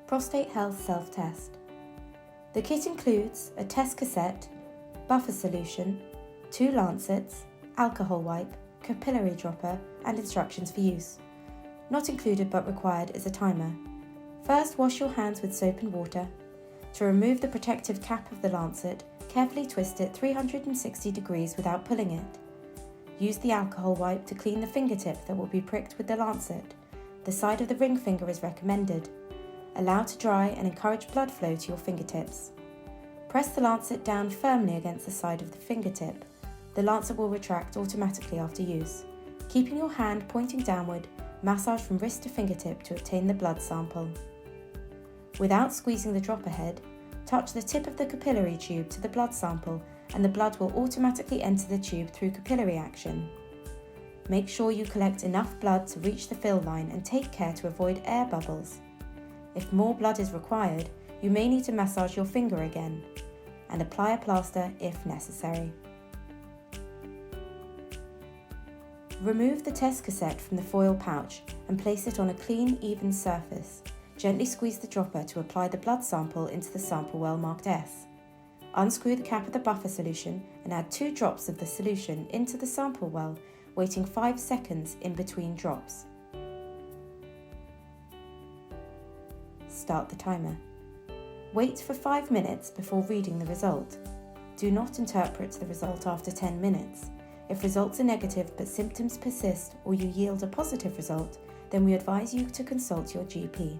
Prostate Health Self-test. The kit includes a test cassette, buffer solution, 2 lancets, alcohol wipe, capillary dropper and instructions for use. Not included but required is a timer. First, wash your hands with soap and water. To remove the protective cap of the lancet, carefully twist it 360 degrees without pulling it. Use the alcohol wipe to clean the fingertip that will be pricked with the lancet. The side of the ring finger is recommended. Allow to dry and encourage blood flow to your fingertips. Press the lancet down firmly against the side of the fingertip. The lancet will retract automatically after use. Keeping your hand pointing downward, massage from wrist to fingertip to obtain the blood sample. Without squeezing the dropper head, touch the tip of the capillary tube to the blood sample and the blood will automatically enter the tube through capillary action. Make sure you collect enough blood to reach the fill line and take care to avoid air bubbles. If more blood is required, you may need to massage your finger again and apply a plaster if necessary. Remove the test cassette from the foil pouch and place it on a clean, even surface. Gently squeeze the dropper to apply the blood sample into the sample well marked S. Unscrew the cap of the buffer solution and add 2 drops of the solution into the sample well, waiting 5 seconds in between drops. Start the timer. Wait for 5 minutes before reading the result. Do not interpret the result after 10 minutes. If results are negative but symptoms persist or you yield a positive result, then we advise you to consult your GP.